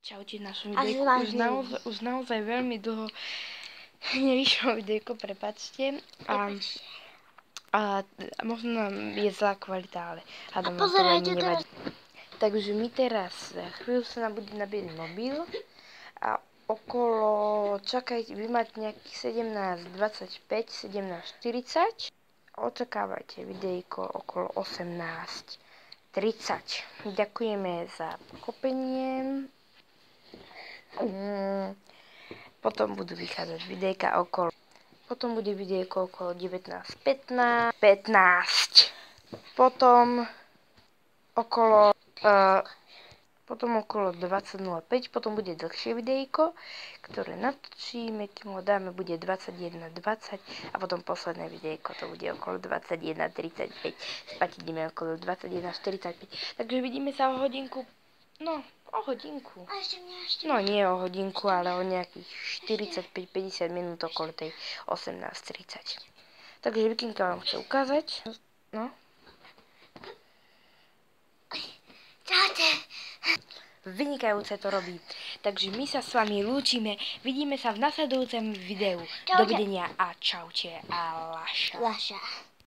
Čaute, našom videjku. Už naozaj veľmi dlho nevyšlo videjko, prepáčte. A možno nám je zlá kvalita, ale hádam vám to ani nevadí. Takže my teraz chvíľu sa nám bude nabíjať mobil a okolo, čakajte, vy máte nejakých 17:25, 17:40. Očakávajte videjko okolo 18:30. Ďakujeme za pochopenie. Potom budú vychádzať videjka okolo. Potom bude videjko okolo 19:15. Potom okolo 20:05. Potom bude dlhšie videjko, ktoré natočíme, kým ho dáme, bude 21:20 a potom posledné videjko, to bude okolo 21:35. Spať ideme okolo 21:45. Takže vidíme sa o hodinku. No, o hodinku. No, nie o hodinku, ale o nejakých 45-50 minút okolo tej 18:30. Takže Vikinka vám chce ukázať. No. Čaute. Vynikajúce to robí. Takže my sa s vami lúčime. Vidíme sa v nasledujúcom videu. Čaute. Dovidenia a čaute a Laša.